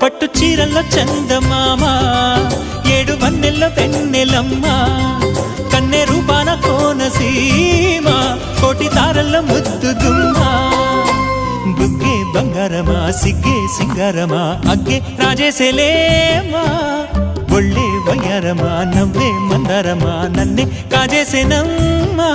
పట్టు చీరల్లో చందమామ ఏడు వన్నెల్లో వెన్నెలమ్మ కన్నె రూపాన కోనసీమ కోటి తారల్లో ముద్దు గుమ్మ బుగ్గే బంగారమా సిగ్గే సింగారమా అగ్గే రాజేసేలేమా ఒళ్ళే వయ్యారమా నవ్వే మందారమా నన్నే కాజేసేనమ్మా